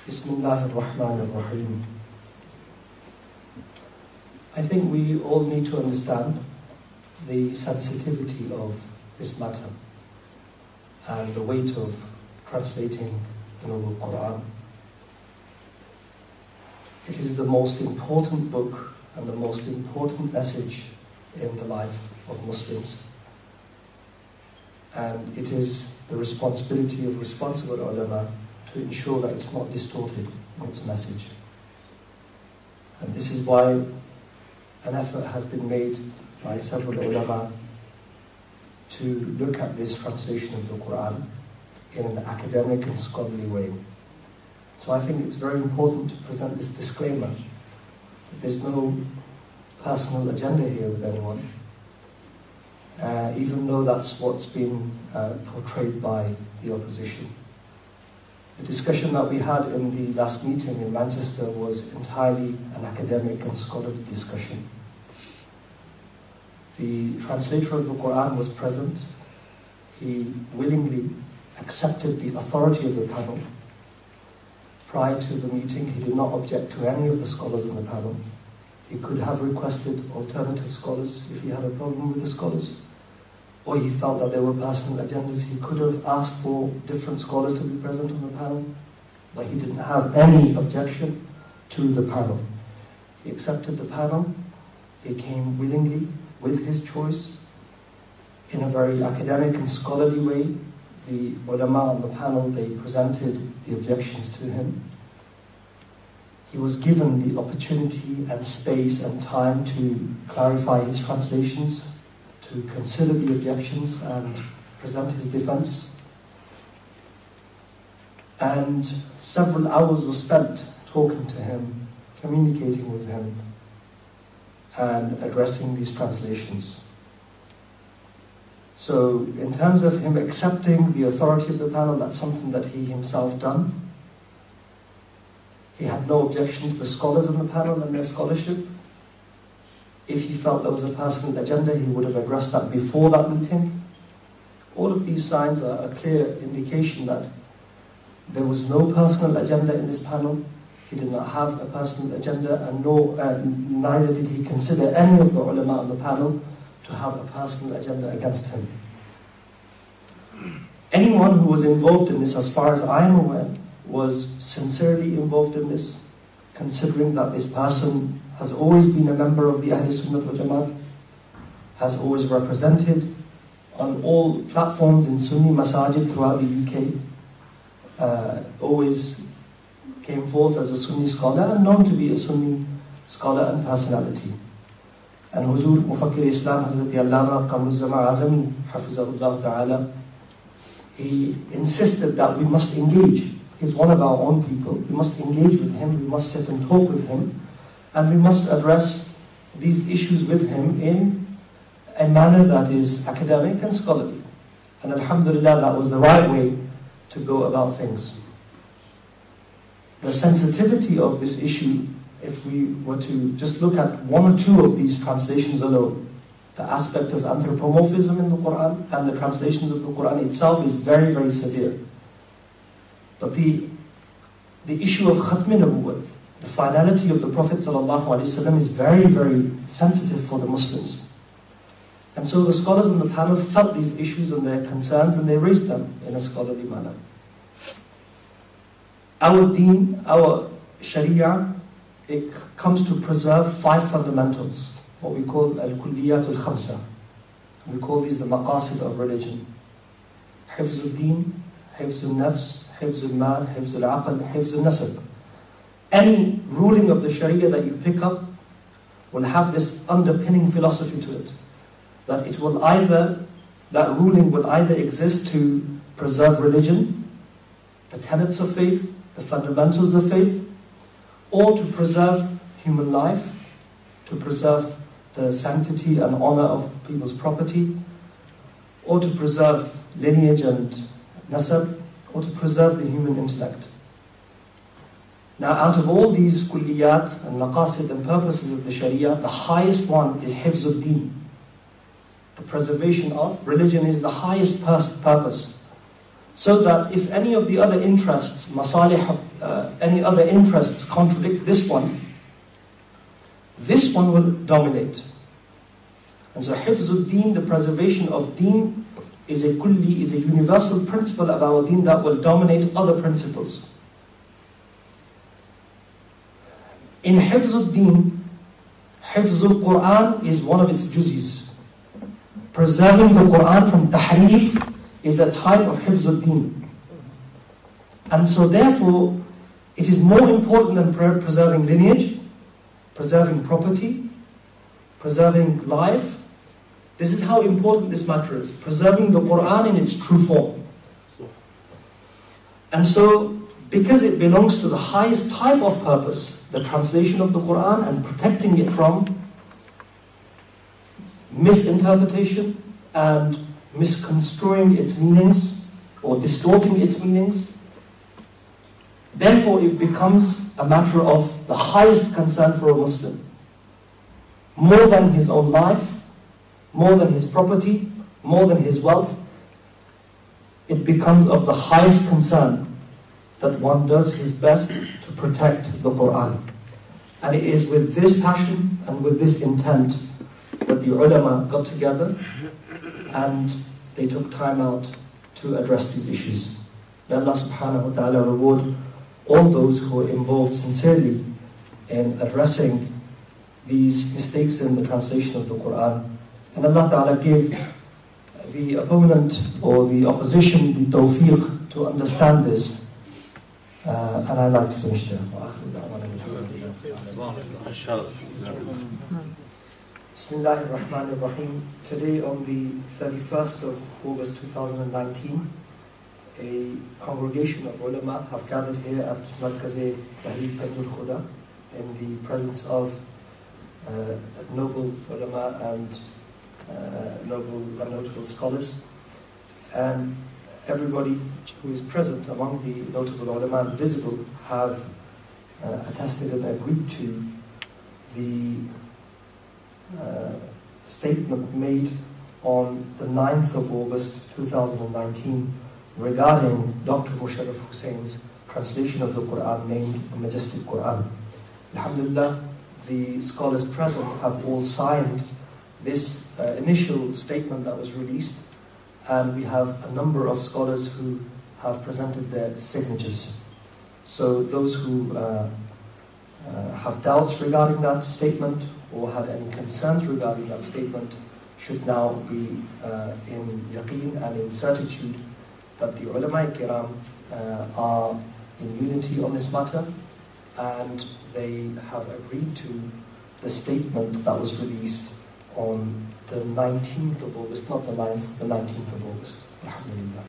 Bismillah ar-Rahman ar-Rahim. I think we all need to understand the sensitivity of this matter and the weight of translating the Noble Quran. It is the most important book and the most important message in the life of Muslims. And it is the responsibility of responsible ulama to ensure that it's not distorted in its message. And this is why an effort has been made by several ulama to look at this translation of the Quran in an academic and scholarly way. So I think it's very important to present this disclaimer that there's no personal agenda here with anyone, even though that's what's been portrayed by the opposition. The discussion that we had in the last meeting in Manchester was entirely an academic and scholarly discussion. The translator of the Quran was present. He willingly accepted the authority of the panel. Prior to the meeting, he did not object to any of the scholars in the panel. He could have requested alternative scholars if he had a problem with the scholars, or he felt that there were personal agendas. He could have asked for different scholars to be present on the panel, but he didn't have any objection to the panel. He accepted the panel. He came willingly with his choice in a very academic and scholarly way. The ulama on the panel, they presented the objections to him. He was given the opportunity and space and time to clarify his translations, to consider the objections and present his defense. And several hours were spent talking to him, communicating with him, and addressing these translations. So in terms of him accepting the authority of the panel, that's something that he himself done. He had no objection to the scholars on the panel and their scholarship. If he felt there was a personal agenda, he would have addressed that before that meeting. All of these signs are a clear indication that there was no personal agenda in this panel. He did not have a personal agenda, and neither did he consider any of the ulama on the panel to have a personal agenda against him. Anyone who was involved in this, as far as I am aware, was sincerely involved in this, considering that this person has always been a member of the Ahl Sunnah wal Jamaat, has always represented on all platforms in Sunni masajid throughout the UK, always came forth as a Sunni scholar and known to be a Sunni scholar and personality. And Huzur Mufakkir Islam Hazrat Allama Qamruzzama Azami Hafizahullah Ta'ala, he insisted that we must engage. He's one of our own people. We must engage with him, we must sit and talk with him, and we must address these issues with him in a manner that is academic and scholarly. And alhamdulillah, that was the right way to go about things. The sensitivity of this issue, if we were to just look at one or two of these translations alone, the aspect of anthropomorphism in the Quran and the translations of the Quran itself is very, very severe. But the issue of Khatmi Nabuwwat, the finality of the Prophet ﷺ, is very, very sensitive for the Muslims. And so the scholars on the panel felt these issues and their concerns, and they raised them in a scholarly manner. Our deen, our sharia, it comes to preserve 5 fundamentals, what we call al-kulliyat al-khamsa. We call these the maqasid of religion. Hifz al-deen, hifz al-nafs, hifz al-mal, hifz al-aql, hifz al-nasab. Any ruling of the sharia that you pick up will have this underpinning philosophy to it. That it will that ruling will either exist to preserve religion, the tenets of faith, the fundamentals of faith, or to preserve human life, to preserve the sanctity and honor of people's property, or to preserve lineage and nasab, or to preserve the human intellect. Now, out of all these kulliyat and maqasid and purposes of the sharia, the highest one is hifzuddin. The preservation of religion is the highest purpose. So that if any of the other interests, masalih, any other interests contradict this one will dominate. And so hifzul deen, the preservation of deen, is a kulli, is a universal principle of our deen that will dominate other principles. In hifzul deen, hifzul Quran is one of its juzis. Preserving the Quran from tahrif is a type of hifzul deen. And so therefore, it is more important than preserving lineage, preserving property, preserving life. This is how important this matter is, preserving the Quran in its true form. And so, because it belongs to the highest type of purpose, the translation of the Quran and protecting it from misinterpretation and misconstruing its meanings or distorting its meanings, therefore it becomes a matter of the highest concern for a Muslim. More than his own life, more than his property, more than his wealth, it becomes of the highest concern that one does his best to protect the Quran. And it is with this passion and with this intent that the ulama got together and they took time out to address these issues. May Allah subhanahu wa ta'ala reward all those who are involved sincerely in addressing these mistakes in the translation of the Quran. And Allah ta'ala give the opponent or the opposition the tawfiq to understand this. And I'd like to finish there. Bismillahir Rahmanir Rahim. Today on the 31st of August 2019, a congregation of ulama have gathered here at Markaz Tahrir Kanzul Khuda in the presence of noble ulama and notable scholars, and everybody who is present among the notable ulama and visible have attested and agreed to the statement made on the 9th of August 2019 regarding Dr Musharraf Hussein's translation of the Quran named the Majestic Quran. Alhamdulillah, the scholars present have all signed this initial statement that was released, and we have a number of scholars who have presented their signatures. So those who have doubts regarding that statement or had any concerns regarding that statement should now be in yaqeen and in certitude that the ulama kiram are in unity on this matter, and they have agreed to the statement that was released on the 19th of August, not the 9th, the 19th of August. Alhamdulillah.